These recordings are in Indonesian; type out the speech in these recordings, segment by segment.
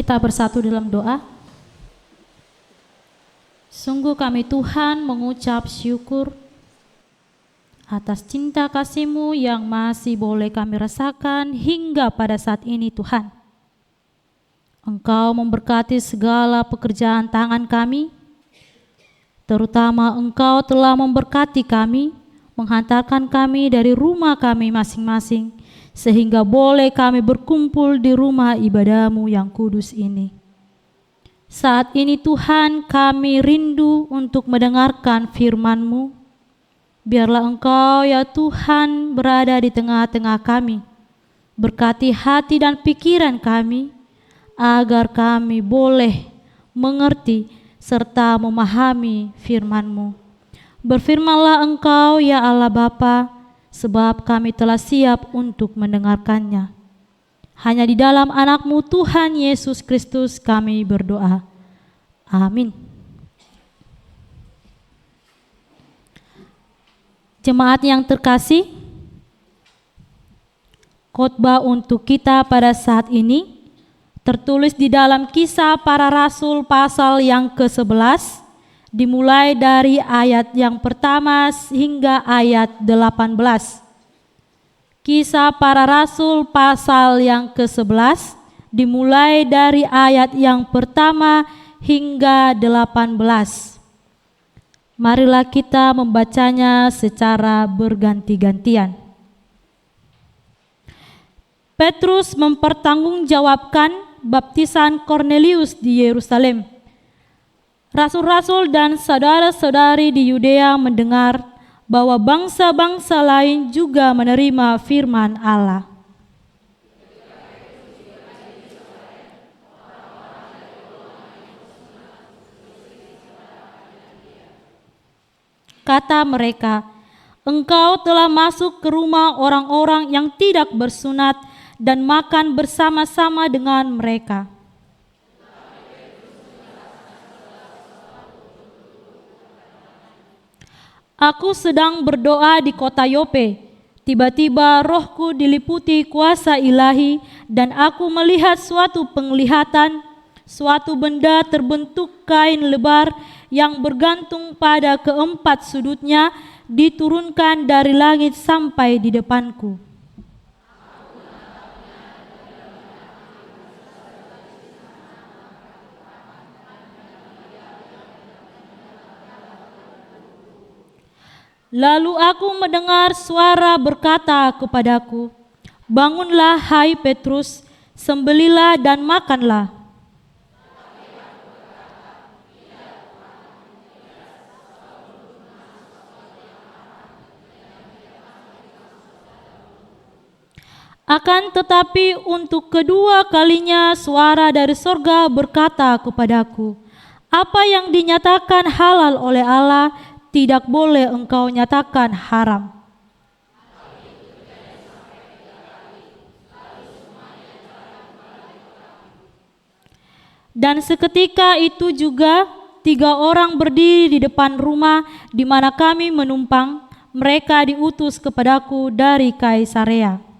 Kita bersatu dalam doa. Sungguh kami Tuhan mengucap syukur atas cinta kasih-Mu yang masih boleh kami rasakan hingga pada saat ini Tuhan. Engkau memberkati segala pekerjaan tangan kami, terutama Engkau telah memberkati kami, menghantarkan kami dari rumah kami masing-masing, sehingga boleh kami berkumpul di rumah ibadah-Mu yang kudus ini. Saat ini Tuhan, kami rindu untuk mendengarkan firman-Mu. Biarlah Engkau ya Tuhan berada di tengah-tengah kami. Berkati hati dan pikiran kami, agar kami boleh mengerti serta memahami firman-Mu. Berfirmanlah Engkau ya Allah Bapa, sebab kami telah siap untuk mendengarkannya. Hanya di dalam anak-Mu Tuhan Yesus Kristus kami berdoa. Amin. Jemaat yang terkasih, khotbah untuk kita pada saat ini tertulis di dalam Kisah Para Rasul pasal yang ke-11, dimulai dari ayat yang pertama hingga ayat 18. Kisah Para Rasul pasal yang ke-11 dimulai dari ayat yang pertama hingga 18. Marilah kita membacanya secara berganti-gantian. Petrus mempertanggungjawabkan baptisan Kornelius di Yerusalem. Rasul-rasul dan saudara-saudari di Yudea mendengar bahwa bangsa-bangsa lain juga menerima firman Allah. Kata mereka, "Engkau telah masuk ke rumah orang-orang yang tidak bersunat dan makan bersama-sama dengan mereka." Aku sedang berdoa di kota Yope. Tiba-tiba rohku diliputi kuasa ilahi dan aku melihat suatu penglihatan, suatu benda terbentuk kain lebar yang bergantung pada keempat sudutnya diturunkan dari langit sampai di depanku. Lalu aku mendengar suara berkata kepadaku, "Bangunlah hai Petrus, sembelilah dan makanlah." Akan tetapi untuk kedua kalinya suara dari sorga berkata kepadaku, "Apa yang dinyatakan halal oleh Allah, tidak boleh engkau nyatakan haram." Dan seketika itu juga 3 orang berdiri di depan rumah di mana kami menumpang. Mereka diutus kepadaku dari Kaisarea.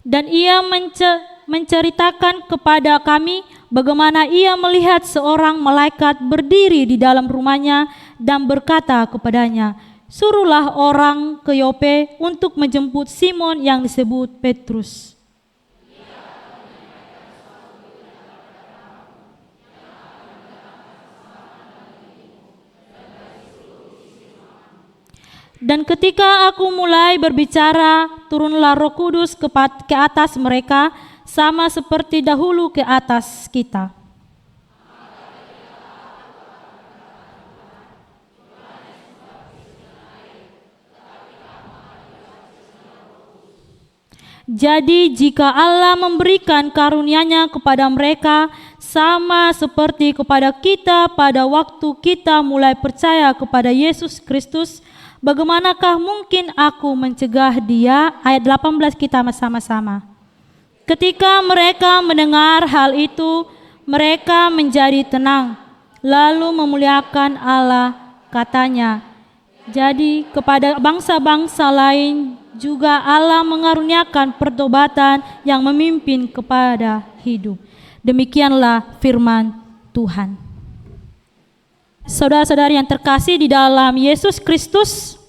Dan ia menceritakan kepada kami bagaimana ia melihat seorang malaikat berdiri di dalam rumahnya dan berkata kepadanya, "Suruhlah orang ke Yope untuk menjemput Simon yang disebut Petrus. Dan ketika aku mulai berbicara, turunlah Roh Kudus ke atas mereka, sama seperti dahulu ke atas kita. Jadi jika Allah memberikan karunia-Nya kepada mereka, sama seperti kepada kita pada waktu kita mulai percaya kepada Yesus Kristus, bagaimanakah mungkin aku mencegah dia?" Ayat 18 kita sama-sama. Ketika mereka mendengar hal itu, mereka menjadi tenang. lalu memuliakan Allah, katanya, jadi kepada bangsa-bangsa lain juga Allah mengaruniakan pertobatan yang memimpin kepada hidup. Demikianlah firman Tuhan. Saudara-saudari yang terkasih di dalam Yesus Kristus,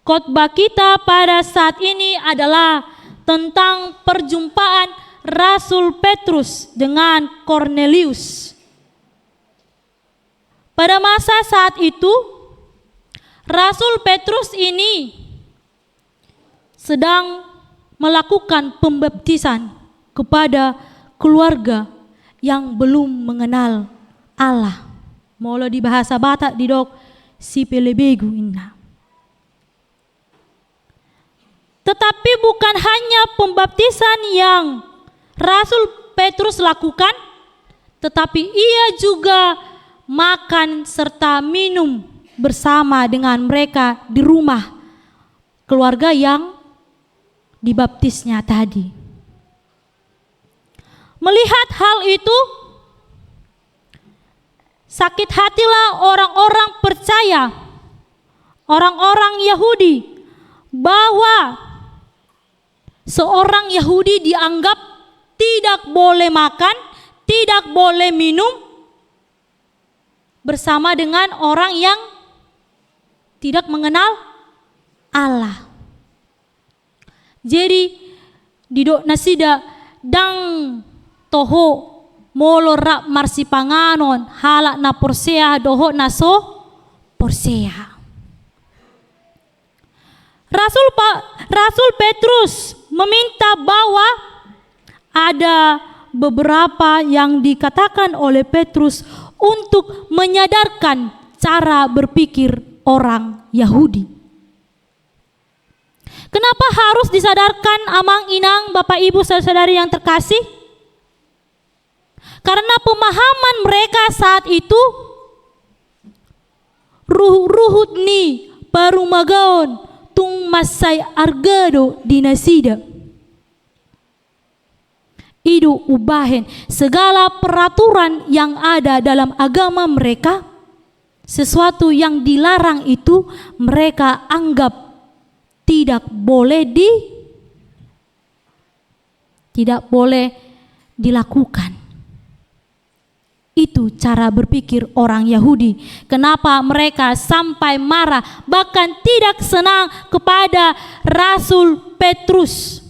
khotbah kita pada saat ini adalah tentang perjumpaan Rasul Petrus dengan Kornelius. Pada masa saat itu, Rasul Petrus ini sedang melakukan pembaptisan kepada keluarga yang belum mengenal Allah. Molo di bahasa Batak didok si pelebegu inna. Tetapi bukan hanya pembaptisan yang Rasul Petrus lakukan, tetapi ia juga makan serta minum bersama dengan mereka di rumah keluarga yang dibaptisnya tadi. Melihat hal itu, sakit hatilah orang-orang percaya, orang-orang Yahudi, bahwa seorang Yahudi dianggap tidak boleh makan, tidak boleh minum bersama dengan orang yang tidak mengenal Allah. Jadi didok nasida dang toho molo rak marsipanganon halak na porsea doho naso porsea. Rasul Petrus meminta bahwa ada beberapa yang dikatakan oleh Petrus untuk menyadarkan cara berpikir orang Yahudi. Kenapa harus disadarkan amang inang Bapak Ibu saudari yang terkasih? Karena pemahaman mereka saat itu ruhut ni parumagaon tung masai argado dinasida. Idu ubahen segala peraturan yang ada dalam agama mereka, sesuatu yang dilarang itu mereka anggap tidak boleh dilakukan. Itu cara berpikir orang Yahudi. Kenapa mereka sampai marah, bahkan tidak senang kepada Rasul Petrus.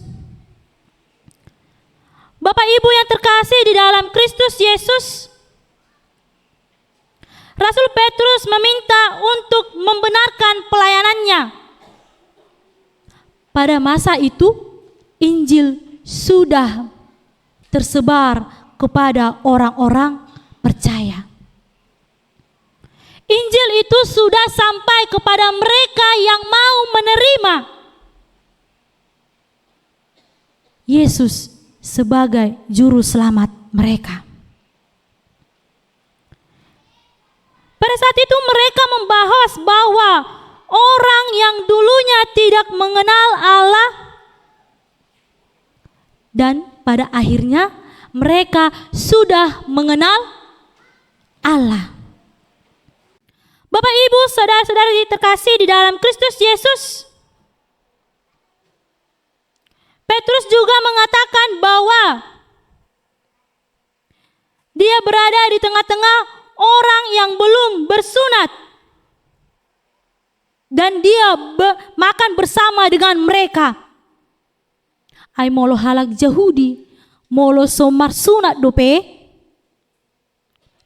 Bapak Ibu yang terkasih di dalam Kristus Yesus, Rasul Petrus meminta untuk membenarkan pelayanannya. Pada masa itu, Injil sudah tersebar kepada orang-orang percaya. Injil itu sudah sampai kepada mereka yang mau menerima Yesus sebagai juru selamat mereka. Pada saat itu mereka membahas bahwa orang yang dulunya tidak mengenal Allah dan pada akhirnya mereka sudah mengenal Allah. Bapak Ibu saudara-saudari terkasih di dalam Kristus Yesus, Petrus juga mengatakan bahwa dia berada di tengah-tengah orang yang belum bersunat dan dia makan bersama dengan mereka. Ai molo halak Yahudi, molo somar sunat dope,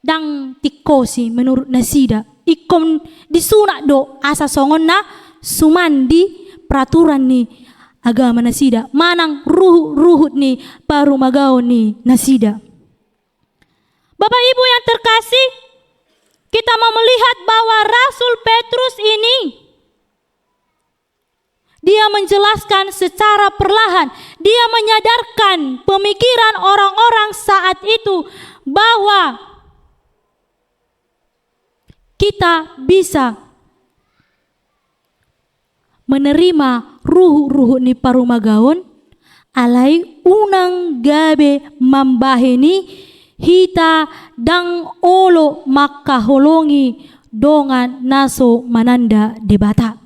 dang tikosi menurut nasida, ikom disunat do asa songon na sumandi peraturan ni agama nasida, manang ruhut ni parumagaon ni nasida. Bapak Ibu yang terkasih, kita mau melihat bahwa Rasul Petrus ini dia menjelaskan secara perlahan, dia menyadarkan pemikiran orang-orang saat itu bahwa kita bisa menerima ruh ni parumagaon alai unang gabe mambaheni hita dang olo makaholongi dongan naso mananda debata.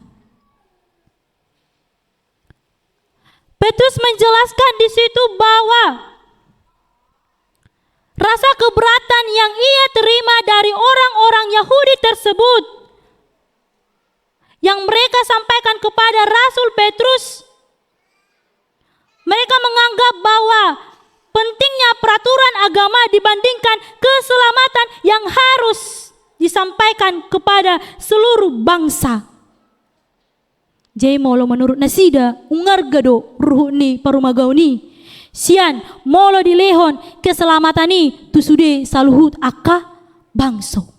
Petrus menjelaskan di situ bahwa rasa keberatan yang ia terima dari orang-orang Yahudi tersebut yang mereka sampaikan kepada Rasul Petrus, mereka menganggap bahwa pentingnya peraturan agama dibandingkan keselamatan yang harus disampaikan kepada seluruh bangsa. Jai molo menurut nasida ungargado ruhni parumagauni sian molo dilehon keselamatani tusude saluhut akka bangso.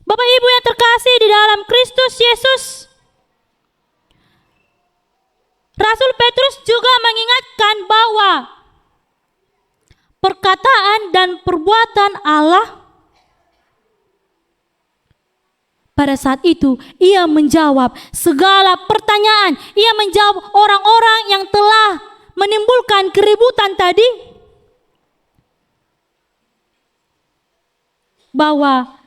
Bapak Ibu yang terkasih di dalam Kristus Yesus, Rasul Petrus juga mengingatkan bahwa perkataan dan perbuatan Allah pada saat itu ia menjawab segala pertanyaan, ia menjawab orang-orang yang telah menimbulkan keributan tadi, bahwa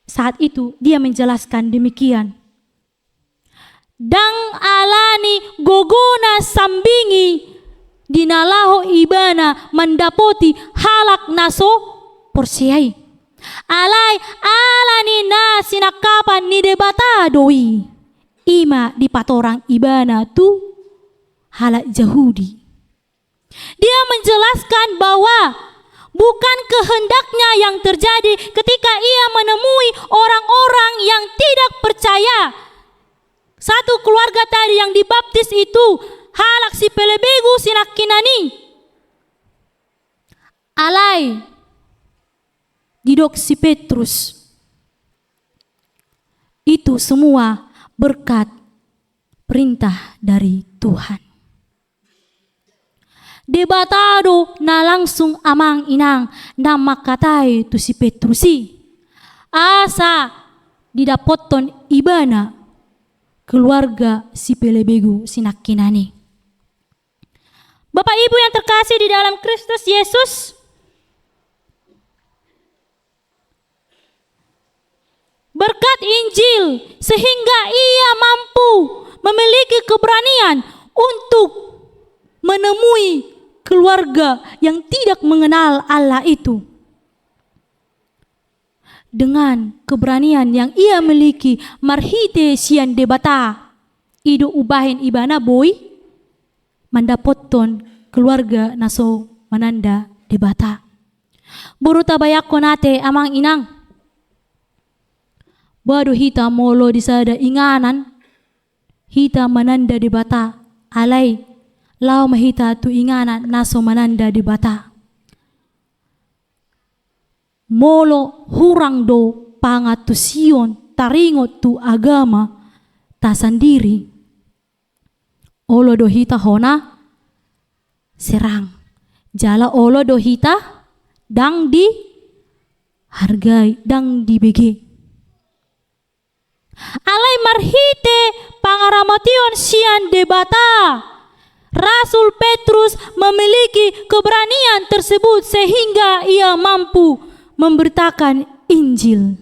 saat itu dia menjelaskan demikian. Dang alani gogona sambingi dinalaho ibana mendapoti halak naso porsiai. Alai alani na sinakapan ni debata doi. Ima di patorang ibana tu halak Yahudi. Dia menjelaskan bahwa bukan kehendaknya yang terjadi ketika ia menemui orang-orang yang tidak percaya. Satu keluarga tadi yang dibaptis itu halak si pelebegu sinakinani. Alai didok si Petrus. Itu semua berkat perintah dari Tuhan. Debatado na langsung amang inang na makatai tu si Petrusi. Asa didapoton ibana keluarga si pelebegu sinakinani. Bapak Ibu yang terkasih di dalam Kristus Yesus, berkat Injil sehingga ia mampu memiliki keberanian untuk menemui keluarga yang tidak mengenal Allah itu. Dengan keberanian yang ia miliki, marhite sian debata idu ubahin ibana boy mandapoton keluarga naso mananda debata. Buru tabayak konate amang inang. Badu hita molo disada inganan hita mananda debata alai lau mahita tu inganan naso mananda debata. Molo hurang do pangatusion taringot tu agama ta sendiri. Olo do hita hona serang. Jala olo do hita dang di hargai dang di bege. Alai marhite pangaramation sian debata. Rasul Petrus memiliki keberanian tersebut sehingga ia mampu memberitakan Injil.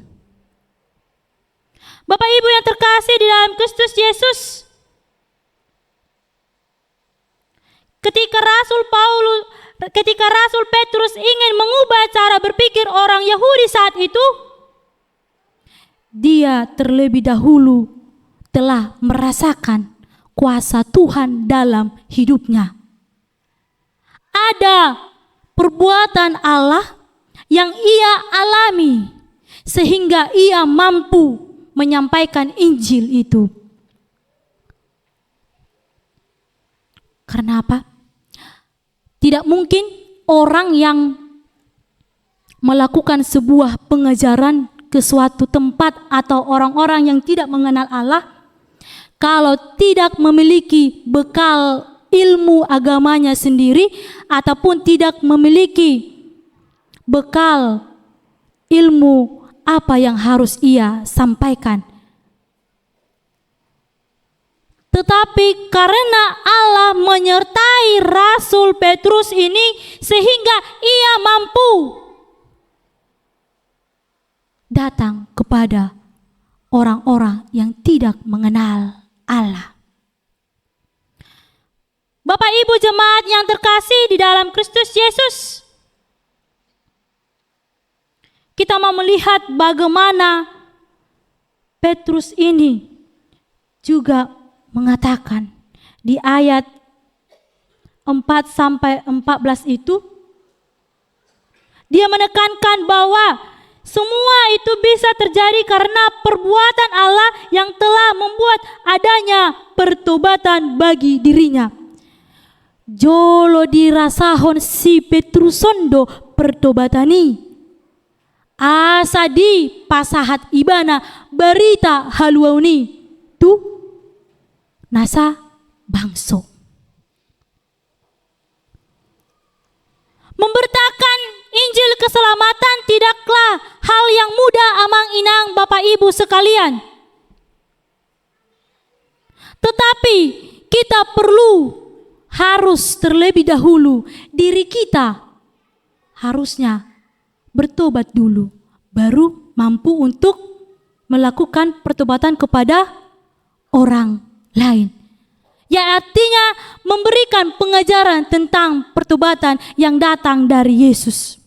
Bapak Ibu yang terkasih di dalam Kristus Yesus, ketika Rasul Petrus ingin mengubah cara berpikir orang Yahudi saat itu, dia terlebih dahulu telah merasakan kuasa Tuhan dalam hidupnya. Ada perbuatan Allah yang ia alami sehingga ia mampu menyampaikan Injil itu. Karena apa? Tidak mungkin orang yang melakukan sebuah pengajaran ke suatu tempat atau orang-orang yang tidak mengenal Allah kalau tidak memiliki bekal ilmu agamanya sendiri ataupun tidak memiliki bekal ilmu apa yang harus ia sampaikan. Tetapi karena Allah menyertai Rasul Petrus ini sehingga ia mampu datang kepada orang-orang yang tidak mengenal Allah. Bapak Ibu jemaat yang terkasih di dalam Kristus Yesus, kita mau melihat bagaimana Petrus ini juga mengatakan di ayat 4-14 itu, dia menekankan bahwa semua itu bisa terjadi karena perbuatan Allah yang telah membuat adanya pertobatan bagi dirinya. Jolo dirasahon si Petrusondo pertobatani. Asa di pasahat ibana berita haluauni tu nasa bangso. Memberitakan Injil keselamatan tidaklah hal yang mudah amang inang Bapak Ibu sekalian. Tetapi kita harus terlebih dahulu diri kita harusnya bertobat dulu, baru mampu untuk melakukan pertobatan kepada orang lain. Ya artinya memberikan pengajaran tentang pertobatan yang datang dari Yesus.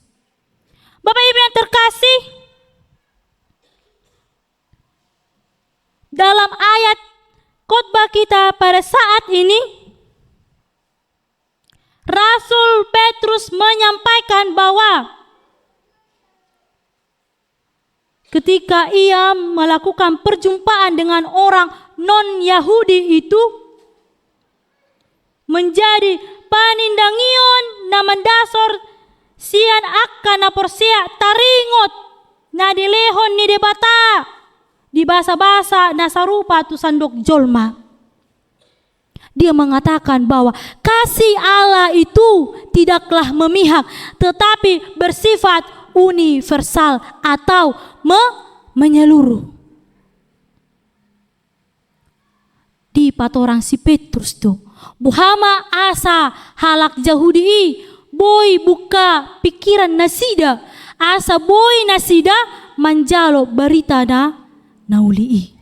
Bapak Ibu yang terkasih, dalam ayat khotbah kita pada saat ini, Rasul Petrus menyampaikan bahwa ketika ia melakukan perjumpaan dengan orang non-Yahudi itu, menjadi panindangion naman dasor sian akan naporsia taringot na dilehon ni debata di bahasa-bahasa nasarupa tu sandok jolma. Dia mengatakan bahwa kasih Allah itu tidaklah memihak, tetapi bersifat universal atau menyeluruh. Di patorang si Petrus tuh, buhama asa halak Yahudi boy buka pikiran nasida, asa boy nasida manjalo berita na naulii.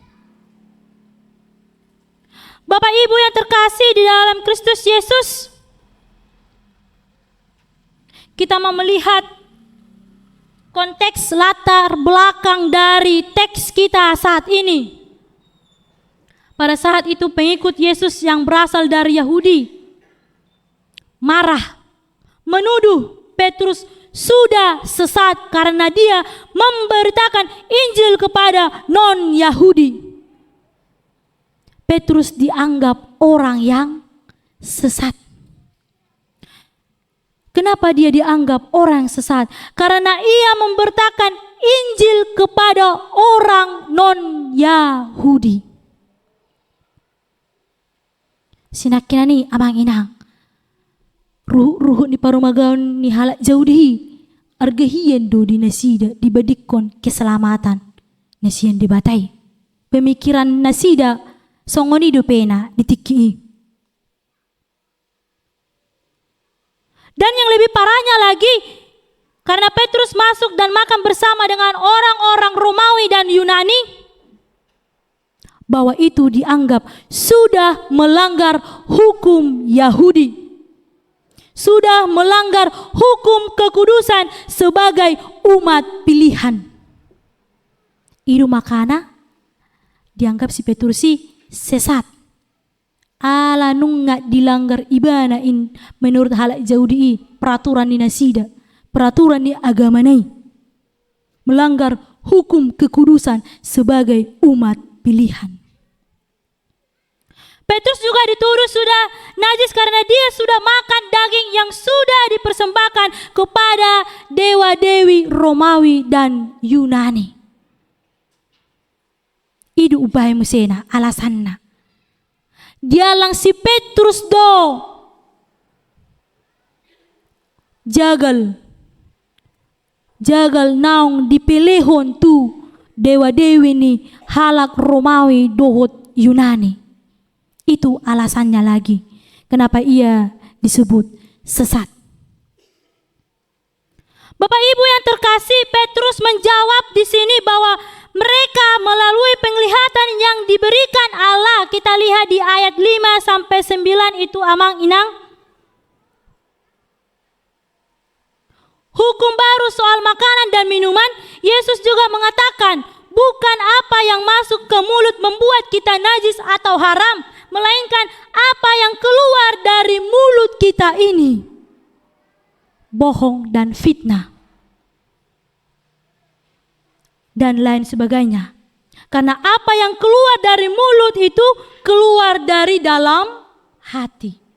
Bapak Ibu yang terkasih di dalam Kristus Yesus, kita mau melihat konteks latar belakang dari teks kita saat ini. Pada saat itu pengikut Yesus yang berasal dari Yahudi marah, menuduh Petrus sudah sesat karena dia memberitakan Injil kepada non-Yahudi. Petrus dianggap orang yang sesat. Kenapa dia dianggap orang sesat? Karena ia memberitakan Injil kepada orang non-Yahudi. Sinakinani amang inang, ruh ni parumagaon ni halak jaudihi, argahiyan do di nasida dibadikon keselamatan nasian dibatai. Pemikiran nasida songoni do pena ditikii. Dan yang lebih parahnya lagi, karena Petrus masuk dan makan bersama dengan orang-orang Romawi dan Yunani, bahwa itu dianggap sudah melanggar hukum Yahudi, sudah melanggar hukum kekudusan sebagai umat pilihan. Itu makana dianggap si Petrus sesat. Ala nunga dilanggar ibana in menurut halak Yahudi, peraturan di nasida, peraturan di agama nai, melanggar hukum kekudusan sebagai umat pilihan. Petrus juga dituduh sudah najis karena dia sudah makan daging yang sudah dipersembahkan kepada dewa-dewi Romawi dan Yunani. Itu upaya musena alasanna. Dia lang si Petrus do jagal naung dipilihon tu dewa-dewi ni halak Romawi dohot Yunani. Itu alasannya lagi kenapa ia disebut sesat. Bapak Ibu yang terkasih, Petrus menjawab di sini bahwa mereka melalui penglihatan yang diberikan Allah. Kita lihat di ayat 5 sampai 9 itu amang inang. Hukum baru soal makanan dan minuman, Yesus juga mengatakan, bukan apa yang masuk ke mulut membuat kita najis atau haram, melainkan apa yang keluar dari mulut kita ini, bohong dan fitnah, dan lain sebagainya. Karena apa yang keluar dari mulut itu keluar dari dalam hati.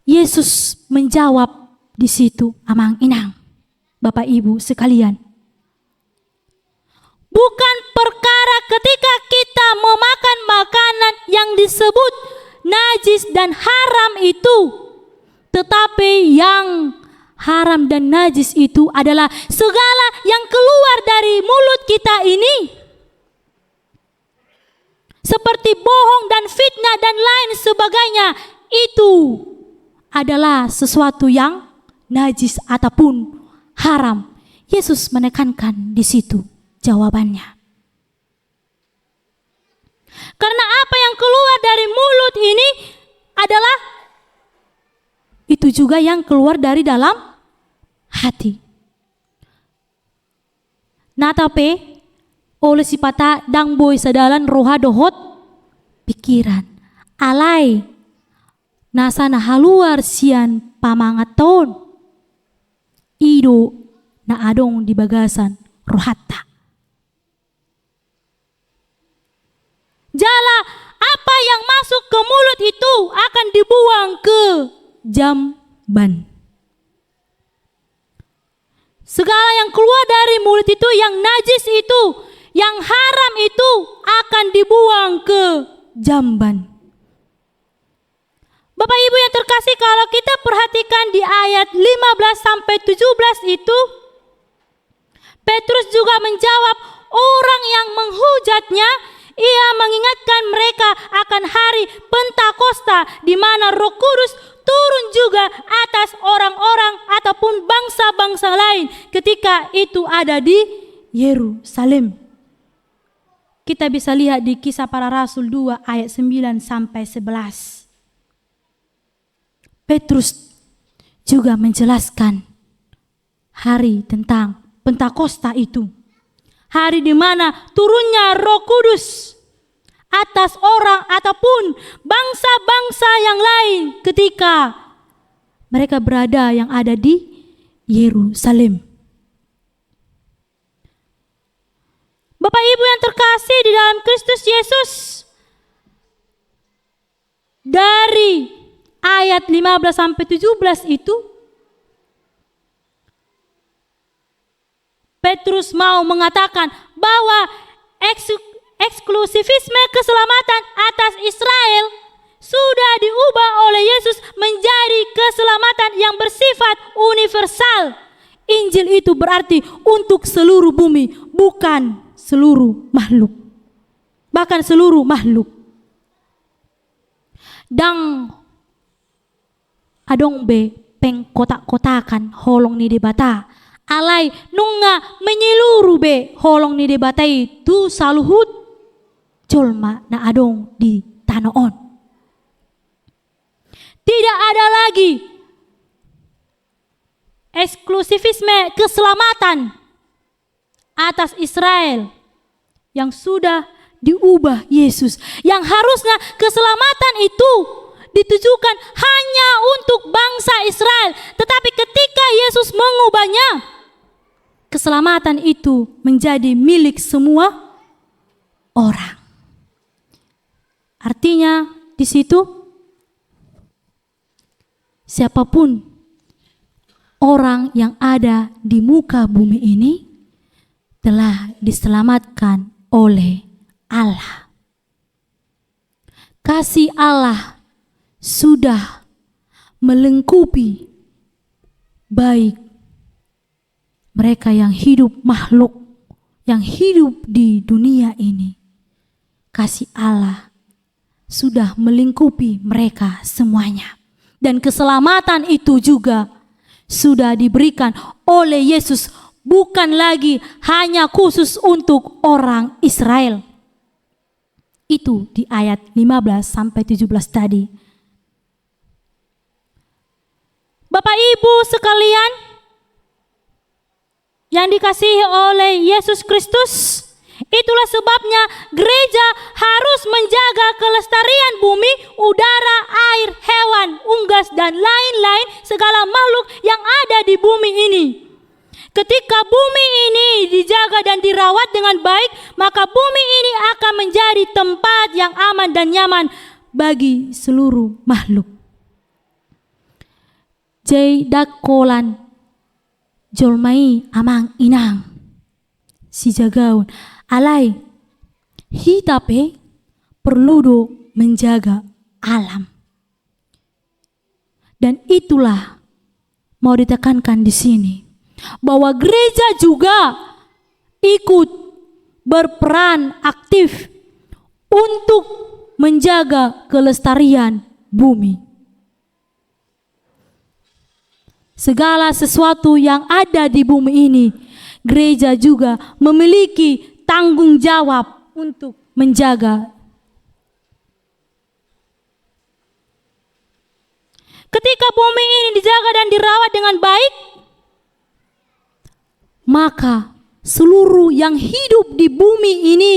Yesus menjawab di situ amang inang, Bapak Ibu sekalian. Bukan perkara ketika kita memakan makanan yang disebut najis dan haram itu, tetapi yang haram dan najis itu adalah segala yang keluar dari mulut kita ini, seperti bohong dan fitnah dan lain sebagainya. Itu adalah sesuatu yang najis ataupun haram. Yesus menekankan di situ jawabannya. Karena apa yang keluar dari mulut ini adalah itu juga yang keluar dari dalam hati. Natape oleh sipata dang boy sadalan roha dohot pikiran alai nasa na haluar sian pamangat taon ido na adong di bagasan rohatta. Jala apa yang masuk ke mulut itu akan dibuang ke jamban. Segala yang keluar dari mulut itu, yang najis itu, yang haram itu akan dibuang ke jamban. Bapak Ibu yang terkasih, kalau kita perhatikan di ayat 15 sampai 17 itu, Petrus juga menjawab orang yang menghujatnya. Ia mengingatkan mereka akan hari Pentakosta di mana Roh Kudus turun juga atas orang-orang ataupun bangsa-bangsa lain ketika itu ada di Yerusalem. Kita bisa lihat di Kisah Para Rasul 2 ayat 9 sampai 11. Petrus juga menjelaskan hari tentang Pentakosta itu. Hari di mana turunnya Roh Kudus atas orang ataupun bangsa-bangsa yang lain ketika mereka berada yang ada di Yerusalem. Bapak Ibu yang terkasih di dalam Kristus Yesus, dari ayat 15 sampai 17 itu Petrus mau mengatakan bahwa eksklusifisme keselamatan atas Israel sudah diubah oleh Yesus menjadi keselamatan yang bersifat universal. Injil itu berarti untuk seluruh bumi, bukan seluruh makhluk. Bahkan seluruh makhluk. Dang adong be pengkotak-kotakan holong ni debata. Alai nunga menyeluruh be holong ni debatai tu saluhut colma na adong di tanoon. Tidak ada lagi eksklusifisme keselamatan atas Israel yang sudah diubah Yesus. Yang harusnya keselamatan itu ditujukan hanya untuk bangsa Israel, tetapi ketika Yesus mengubahnya, keselamatan itu menjadi milik semua orang. Artinya di situ siapapun orang yang ada di muka bumi ini telah diselamatkan oleh Allah. Kasih Allah sudah melengkapi baik mereka yang hidup makhluk yang hidup di dunia ini kasih Allah sudah melingkupi mereka semuanya. Dan keselamatan itu juga sudah diberikan oleh Yesus, bukan lagi hanya khusus untuk orang Israel. Itu di ayat 15 sampai 17 tadi. Bapak Ibu sekalian yang dikasihi oleh Yesus Kristus, itulah sebabnya gereja harus menjaga kelestarian bumi, udara, air, hewan, unggas, dan lain-lain segala makhluk yang ada di bumi ini. Ketika bumi ini dijaga dan dirawat dengan baik, maka bumi ini akan menjadi tempat yang aman dan nyaman bagi seluruh makhluk. Jai dakolan jolmai amang inang si jagaun alai hitape perlu menjaga alam. Dan itulah mau ditekankan di sini, bahwa gereja juga ikut berperan aktif untuk menjaga kelestarian bumi. Segala sesuatu yang ada di bumi ini, gereja juga memiliki tanggung jawab untuk menjaga. Ketika bumi ini dijaga dan dirawat dengan baik, maka seluruh yang hidup di bumi ini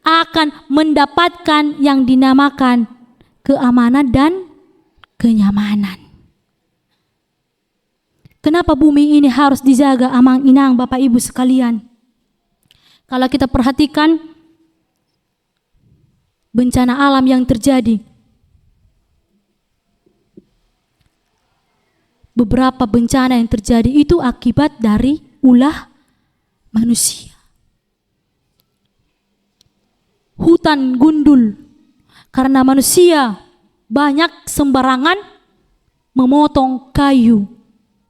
akan mendapatkan yang dinamakan keamanan dan kenyamanan. Kenapa bumi ini harus dijaga amang inang Bapak Ibu sekalian? Kalau kita perhatikan bencana alam yang terjadi, beberapa bencana yang terjadi itu akibat dari ulah manusia. Hutan gundul karena manusia banyak sembarangan memotong kayu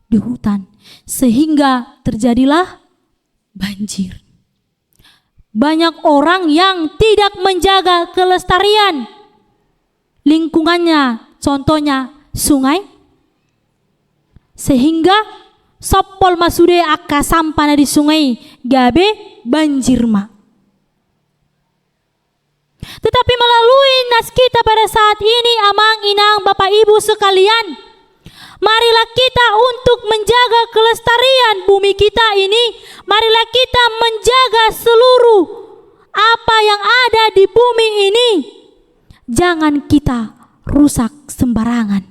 di hutan, sehingga terjadilah banjir. Banyak orang yang tidak menjaga kelestarian lingkungannya, contohnya sungai, sehingga soppol masude akka sampana di sungai gabe banjir ma. Tetapi melalui nas kita pada saat ini, amang inang Bapak Ibu sekalian, marilah kita untuk menjaga kelestarian bumi kita ini. Marilah kita menjaga seluruh apa yang ada di bumi ini. Jangan kita rusak sembarangan.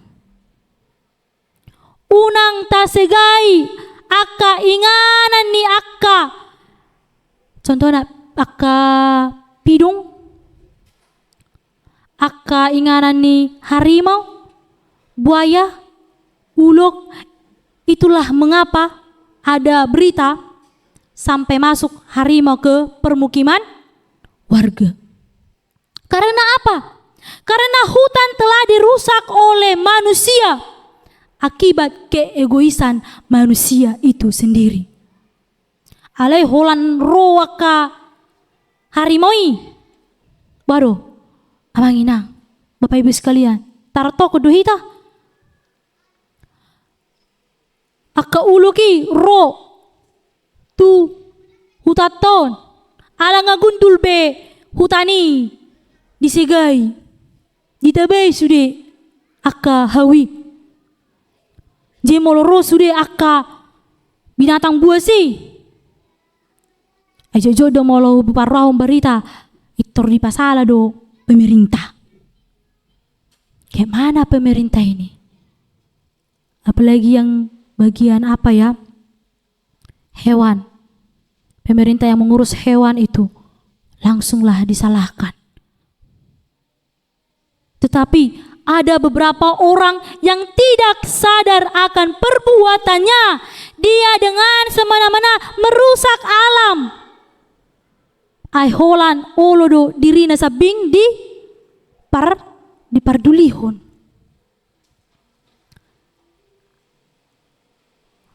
Unang tasegai akka inganan ni akka. Contohnya akka pidung, akka inganan ni harimau, buaya, uluk. Itulah mengapa ada berita sampai masuk harimau ke permukiman warga. Karena apa? Karena hutan telah dirusak oleh manusia akibat keegoisan manusia itu sendiri. Alai holan roaka harimoi baru amang inang Bapak Ibu sekalian, tarto keduhita akka uluki ro tu hutaton ala ngagundul be hutani disegai ditabay sude akka hawi jemoloro sude akka binatang buasi. Ajo do molo buparahom berita itor di pasala do pemerintah. Kayak mana pemerintah ini? Apalagi yang bagian apa ya? Hewan. Pemerintah yang mengurus hewan itu langsunglah disalahkan. Tetapi ada beberapa orang yang tidak sadar akan perbuatannya. Dia dengan semena-mena merusak alam. Ai holan olodo dirina sabing di pardulihon.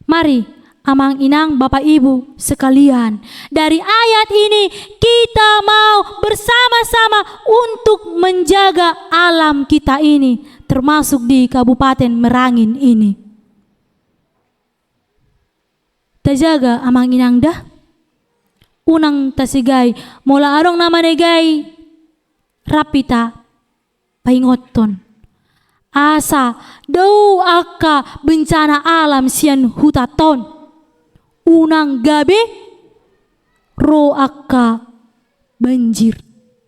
Mari Amang Inang, Bapak Ibu sekalian, dari ayat ini kita mau bersama-sama untuk menjaga alam kita ini, termasuk di Kabupaten Merangin ini. Tajaga Amang Inang dah, unang tasigay, mula arong nama negay, rapita, paingoton. Asa, daw aka bencana alam sian hutaton. Unang gabi ro akka banjir,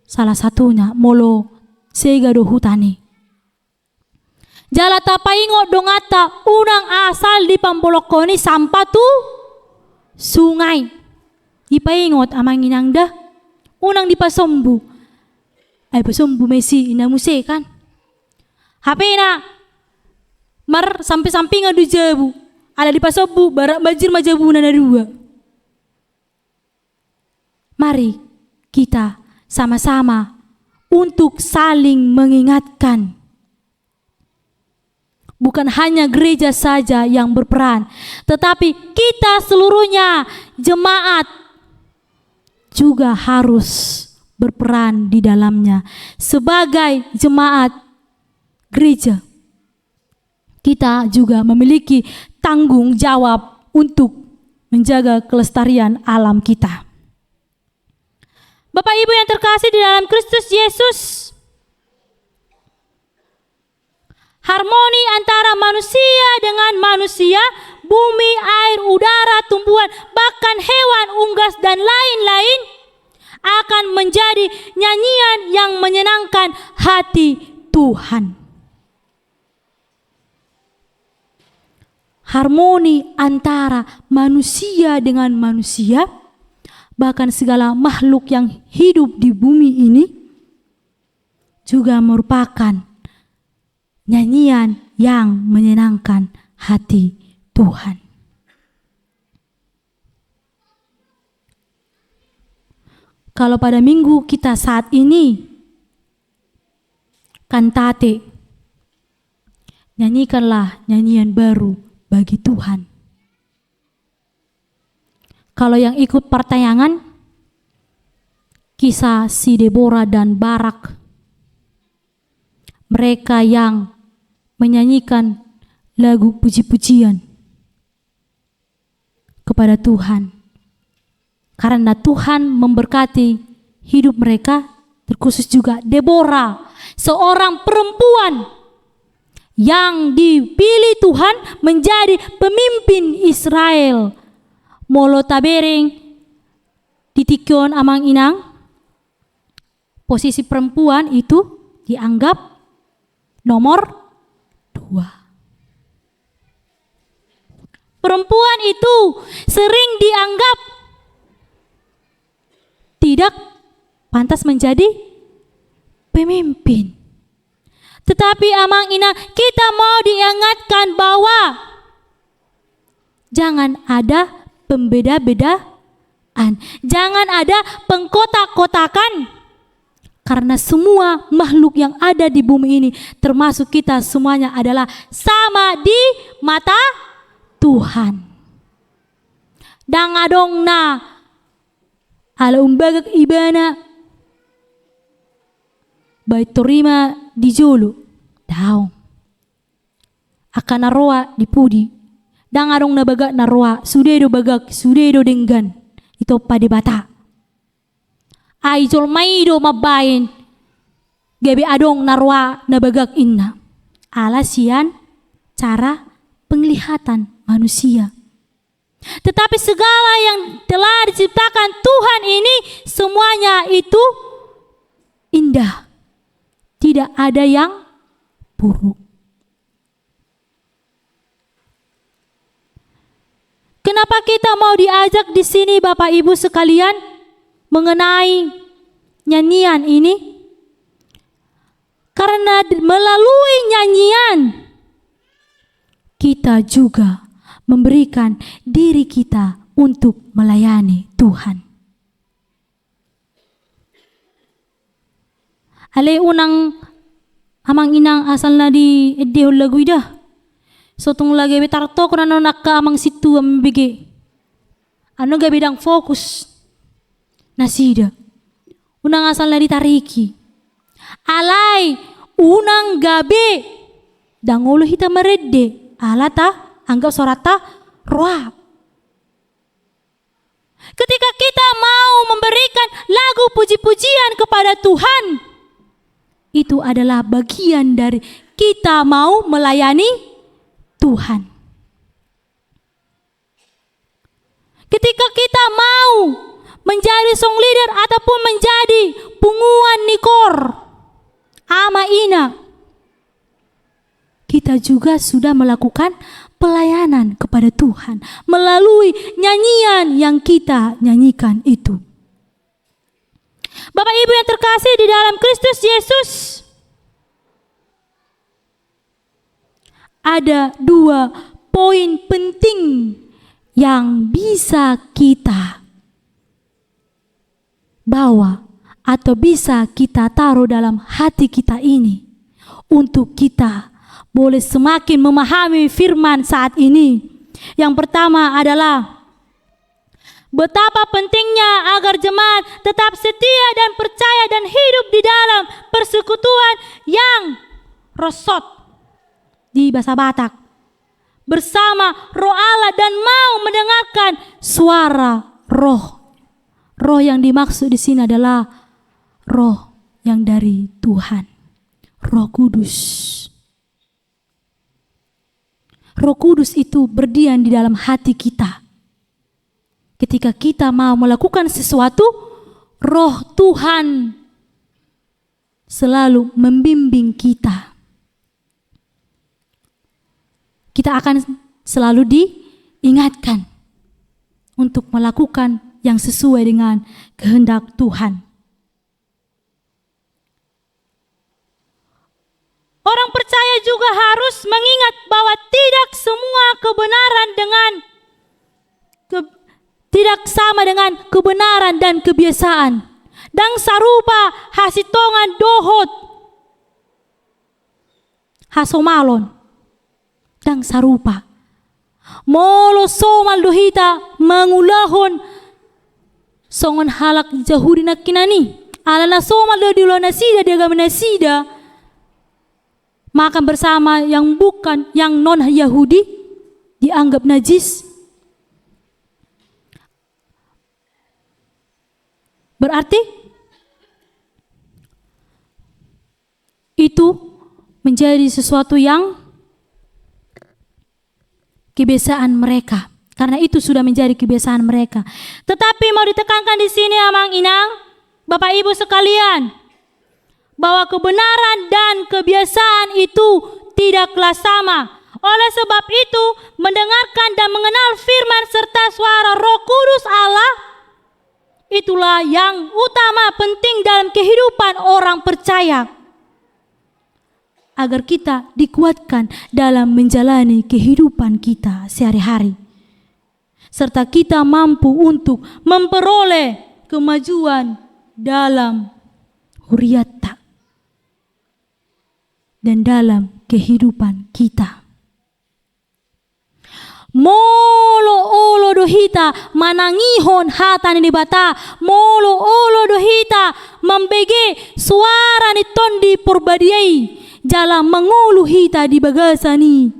salah satunya molo sega do hutani. Jala tapaingo dongata unang asal di Pambolokoni sampah tu sungai. Ipaingot Amang Inang dah unang di Pasombu. Ay Pasombu mesi ina muse kan. HP na mar sampai-sampai ngadu jabu. Ada di Pasobu, barak banjir majabuna na dua. Mari kita sama-sama untuk saling mengingatkan. Bukan hanya gereja saja yang berperan, tetapi kita seluruhnya jemaat juga harus berperan di dalamnya. Sebagai jemaat gereja, kita juga memiliki tanggung jawab untuk menjaga kelestarian alam kita. Bapak Ibu yang terkasih di dalam Kristus Yesus, harmoni antara manusia dengan manusia, bumi, air, udara, tumbuhan, bahkan hewan, unggas dan lain-lain akan menjadi nyanyian yang menyenangkan hati Tuhan. Harmoni antara manusia dengan manusia, bahkan segala makhluk yang hidup di bumi ini juga merupakan nyanyian yang menyenangkan hati Tuhan. Kalau pada minggu kita saat ini kantate, nyanyikanlah nyanyian baru bagi Tuhan. Kalau yang ikut pertayangan, kisah si Deborah dan Barak, mereka yang menyanyikan lagu puji-pujian kepada Tuhan, karena Tuhan memberkati hidup mereka, terkhusus juga Deborah, seorang perempuan yang dipilih Tuhan menjadi pemimpin Israel. Molo tabereng ditikon Amang Inang, posisi perempuan itu dianggap nomor 2. Perempuan itu sering dianggap tidak pantas menjadi pemimpin. Tetapi Amang Inang, kita mau diingatkan bahwa jangan ada pembeda-bedaan, jangan ada pengkotak-kotakan, karena semua makhluk yang ada di bumi ini, termasuk kita semuanya, adalah sama di mata Tuhan. Dangadong na ala umbagak ibana baik terima di julu daong akan naroa di pudi dangadong na bagak naroa sudedo bagak sudedo denggan itu pada bata ay jol maido mabayin gabi adong naroa na bagak inna alasian cara penglihatan manusia. Tetapi segala yang telah diciptakan Tuhan ini semuanya itu indah. Tidak ada yang buruk. Kenapa kita mau diajak di sini Bapak Ibu sekalian mengenai nyanyian ini? Karena melalui nyanyian kita juga memberikan diri kita untuk melayani Tuhan. Ale unang Amang Inang asal na di edehol lagu ida. Sotong lagi betarto ko na nakka amang situ ambigi. Ano ga bidang fokus. Nasida. Unang asal na ditariki. Alay, unang gabi. Dangulo hita meredde. Alata, anggap sorata, roa. Ketika kita mau memberikan lagu puji-pujian kepada Tuhan, itu adalah bagian dari kita mau melayani Tuhan. Ketika kita mau menjadi song leader ataupun menjadi punguan nikor, ama ina, kita juga sudah melakukan pelayanan kepada Tuhan melalui nyanyian yang kita nyanyikan itu. Bapak Ibu yang terkasih di dalam Kristus Yesus, ada 2 poin penting yang bisa kita bawa atau bisa kita taruh dalam hati kita ini untuk kita boleh semakin memahami firman saat ini. Yang pertama adalah betapa pentingnya agar jemaat tetap setia dan percaya dan hidup di dalam persekutuan yang resot di bahasa Batak bersama Roh Allah dan mau mendengarkan suara Roh. Roh yang dimaksud di sini adalah Roh yang dari Tuhan, Roh Kudus. Roh Kudus itu berdiam di dalam hati kita. Ketika kita mau melakukan sesuatu, Roh Tuhan selalu membimbing kita. Kita akan selalu diingatkan untuk melakukan yang sesuai dengan kehendak Tuhan. Orang percaya juga harus mengingat bahwa tidak semua kebenaran tidak sama dengan kebenaran dan kebiasaan. Dan sarupa hasitongan dohot hasomalon. Dan sarupa molo somal dohita mangulahon songon halak jahuri nakinani alana somal do di nasida dia nasida makan bersama yang bukan yang non Yahudi dianggap najis. Berarti itu menjadi sesuatu yang kebiasaan mereka, karena itu sudah menjadi kebiasaan mereka. Tetapi mau ditekankan di sini amang inang, Bapak Ibu sekalian, bahwa kebenaran dan kebiasaan itu tidaklah sama. Oleh sebab itu, mendengarkan dan mengenal firman serta suara Roh Kudus Allah, itulah yang utama penting dalam kehidupan orang percaya. Agar kita dikuatkan dalam menjalani kehidupan kita sehari-hari. Serta kita mampu untuk memperoleh kemajuan dalam huriata dan dalam kehidupan kita. Molo olo dohita manangihon hata ni bata, molo olo dohita membege suara ni tondi porbadiai jalan mengulu hita di bagasani.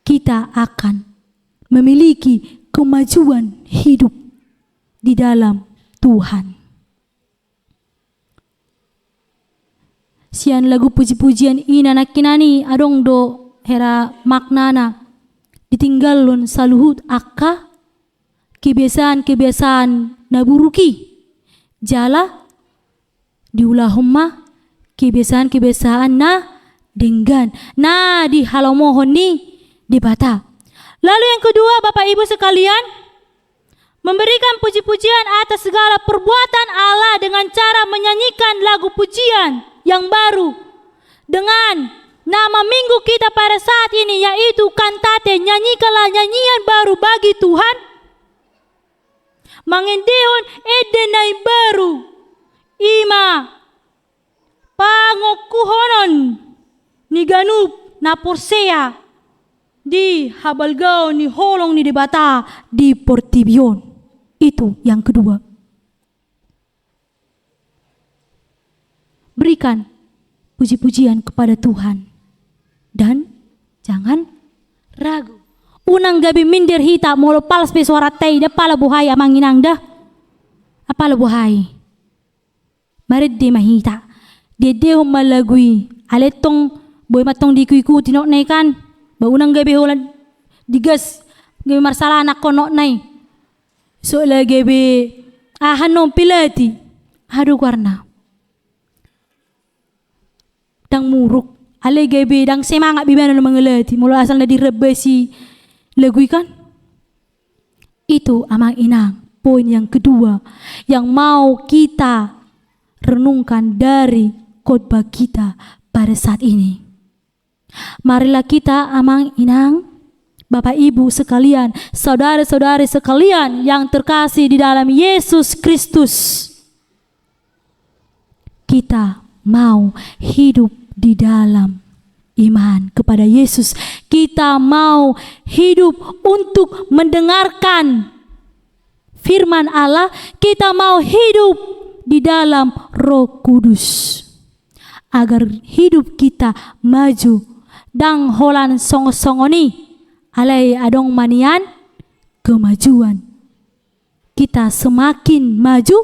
Kita akan memiliki kemajuan hidup di dalam Tuhan. Sian lagu puji-pujian ina nakinani adong do hera maknana ditinggalun saluhut akka kebiasaan-kebiasaan naburuki jala diulahumma kebiasaan-kebiasaan na denggan na di halomohon ni dibata. Lalu yang kedua, Bapak Ibu sekalian, memberikan puji-pujian atas segala perbuatan Allah dengan cara menyanyikan lagu pujian yang baru dengan nama minggu kita pada saat ini, yaitu kantate, nyanyikanlah nyanyian baru bagi Tuhan. Mengendehon edenai baru ima pangokuhonon Danub, na Porsea, di Habalgao, ni Holong, ni Debata, di Portibion. Itu yang kedua. Berikan puji-pujian kepada Tuhan. Dan jangan ragu. Unang gabi minder hita molo palas pe suara tei da pala buhay amang inang dah. Apala buhay. Marid di mahita. Dia malagui. Aletong boy matong di kuiku tinok nai kan. Ba unang gabi hola digas gabi marsala anak konok nai. So la gabi ahanom pilati. Hadu warna. Dang muruk. Ale gabi dang semangat bibana na mangelati. Mula asal na direbesi lagui kan. Itu amang inang. Poin yang kedua yang mau kita renungkan dari khotbah kita pada saat ini. Marilah kita amang inang, Bapak Ibu sekalian, saudara-saudari sekalian yang terkasih di dalam Yesus Kristus. Kita mau hidup di dalam iman kepada Yesus. Kita mau hidup untuk mendengarkan firman Allah. Kita mau hidup di dalam Roh Kudus. Agar hidup kita maju. Dang holan songo-songoni alai adong manian kemajuan. Kita semakin maju,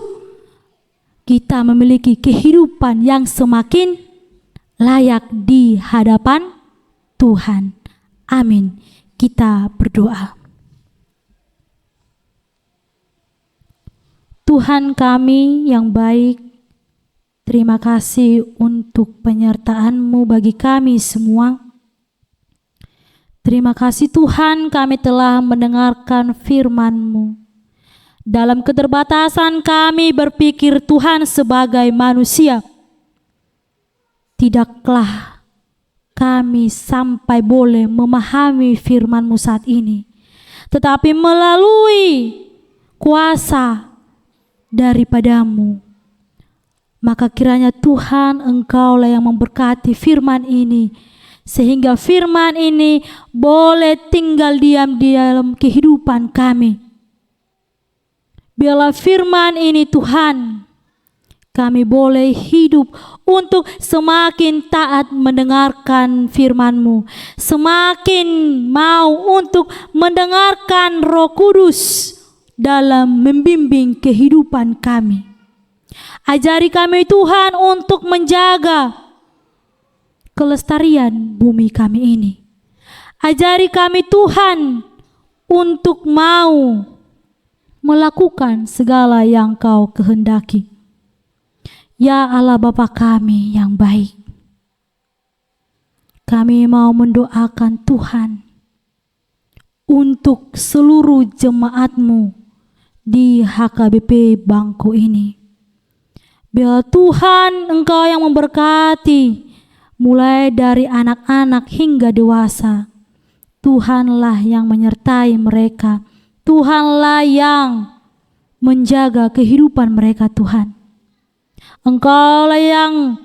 kita memiliki kehidupan yang semakin layak di hadapan Tuhan. Amin. Kita berdoa. Tuhan kami yang baik, terima kasih untuk penyertaan-Mu bagi kami semua. Terima kasih Tuhan, kami telah mendengarkan firman-Mu. Dalam keterbatasan kami berpikir Tuhan sebagai manusia, tidaklah kami sampai boleh memahami firman-Mu saat ini. Tetapi melalui kuasa daripada-Mu, maka kiranya Tuhan Engkaulah yang memberkati firman ini, sehingga firman ini boleh tinggal diam di dalam kehidupan kami. Biarlah firman ini Tuhan, kami boleh hidup untuk semakin taat mendengarkan firman-Mu, semakin mau untuk mendengarkan Roh Kudus dalam membimbing kehidupan kami. Ajari kami Tuhan untuk menjaga kelestarian bumi kami ini. Ajari kami Tuhan untuk mau melakukan segala yang Kau kehendaki. Ya Allah Bapa kami yang baik, kami mau mendoakan Tuhan untuk seluruh jemaat-Mu di HKBP Bangko ini. Biar Tuhan Engkau yang memberkati mulai dari anak-anak hingga dewasa. Tuhanlah yang menyertai mereka. Tuhanlah yang menjaga kehidupan mereka Tuhan. Engkaulah yang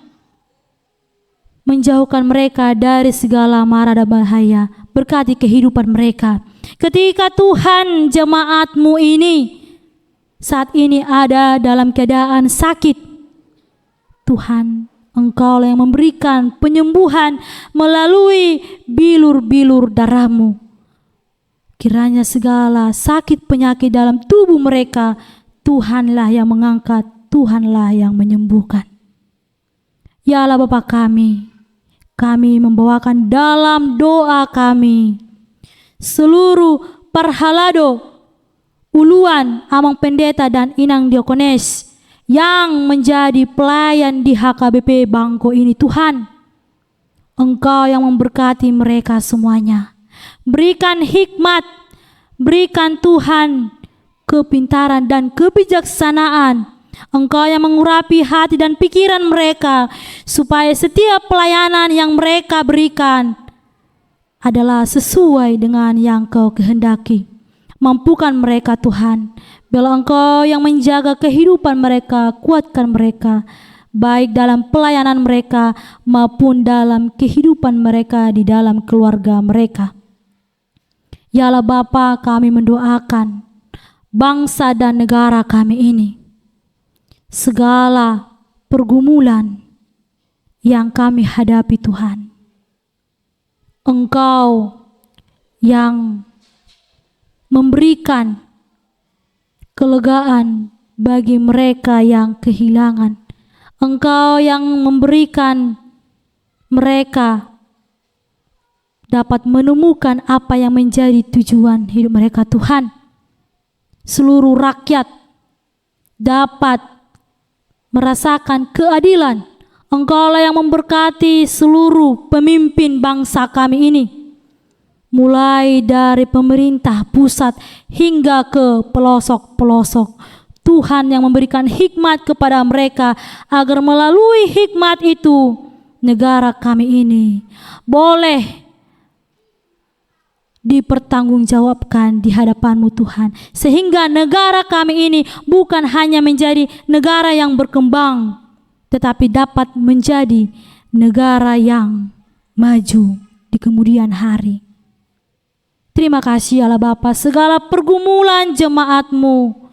menjauhkan mereka dari segala mara dan bahaya. Berkati kehidupan mereka. Ketika Tuhan jemaat-Mu ini saat ini ada dalam keadaan sakit, Tuhan Engkaulah yang memberikan penyembuhan melalui bilur-bilur darah-Mu. Kiranya segala sakit penyakit dalam tubuh mereka, Tuhanlah yang mengangkat, Tuhanlah yang menyembuhkan. Ya Allah Bapa kami membawakan dalam doa kami seluruh parhalado, uluan, amang pendeta dan inang diakones yang menjadi pelayan di HKBP Bangko ini. Tuhan, Engkau yang memberkati mereka semuanya. Berikan hikmat, berikan Tuhan kepintaran dan kebijaksanaan. Engkau yang mengurapi hati dan pikiran mereka, supaya setiap pelayanan yang mereka berikan adalah sesuai dengan yang Kau kehendaki. Mampukan mereka Tuhan. Bila Engkau yang menjaga kehidupan mereka, kuatkan mereka. baik dalam pelayanan mereka maupun dalam kehidupan mereka di dalam keluarga mereka. Ya Allah Bapa, kami mendoakan bangsa dan negara kami ini. Segala pergumulan yang kami hadapi Tuhan, Engkau yang memberikan kelegaan bagi mereka yang kehilangan. Engkau yang memberikan mereka dapat menemukan apa yang menjadi tujuan hidup mereka Tuhan. Seluruh rakyat dapat merasakan keadilan. Engkaulah yang memberkati seluruh pemimpin bangsa kami ini, mulai dari pemerintah pusat hingga ke pelosok-pelosok. Tuhan yang memberikan hikmat kepada mereka agar melalui hikmat itu negara kami ini boleh dipertanggungjawabkan di hadapan-Mu Tuhan, sehingga negara kami ini bukan hanya menjadi negara yang berkembang, tetapi dapat menjadi negara yang maju di kemudian hari. Terima kasih Allah Bapa, segala pergumulan jemaat-Mu,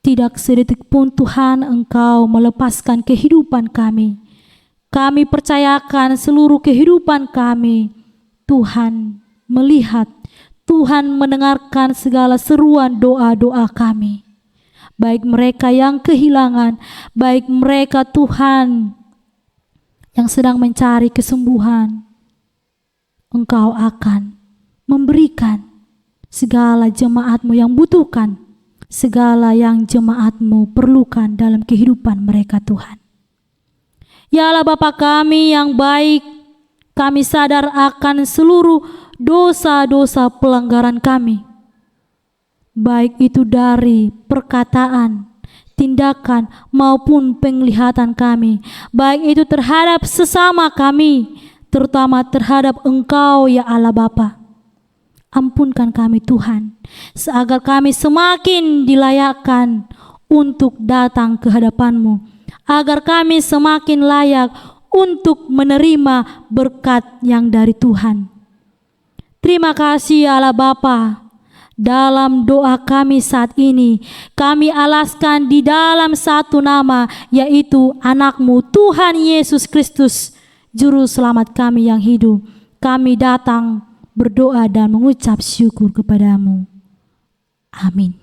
tidak sedetik pun Tuhan Engkau melepaskan kehidupan kami. Kami percayakan seluruh kehidupan kami, Tuhan melihat, Tuhan mendengarkan segala seruan doa-doa kami. Baik mereka yang kehilangan, baik mereka Tuhan yang sedang mencari kesembuhan, Engkau akan memberikan segala jemaat-Mu yang butuhkan, segala yang jemaat-Mu perlukan dalam kehidupan mereka Tuhan. Ya Allah Bapa kami yang baik, kami sadar akan seluruh dosa-dosa pelanggaran kami, baik itu dari perkataan, tindakan maupun penglihatan kami, baik itu terhadap sesama kami, terutama terhadap Engkau ya Allah Bapa. Ampunkan kami Tuhan, seagar kami semakin dilayakkan untuk datang ke hadapan-Mu, agar kami semakin layak untuk menerima berkat yang dari Tuhan. Terima kasih Allah Bapa. Dalam doa kami saat ini, kami alaskan di dalam satu nama, yaitu anak-Mu Tuhan Yesus Kristus, Juru Selamat kami yang hidup. Kami datang berdoa dan mengucap syukur kepada-Mu. Amin.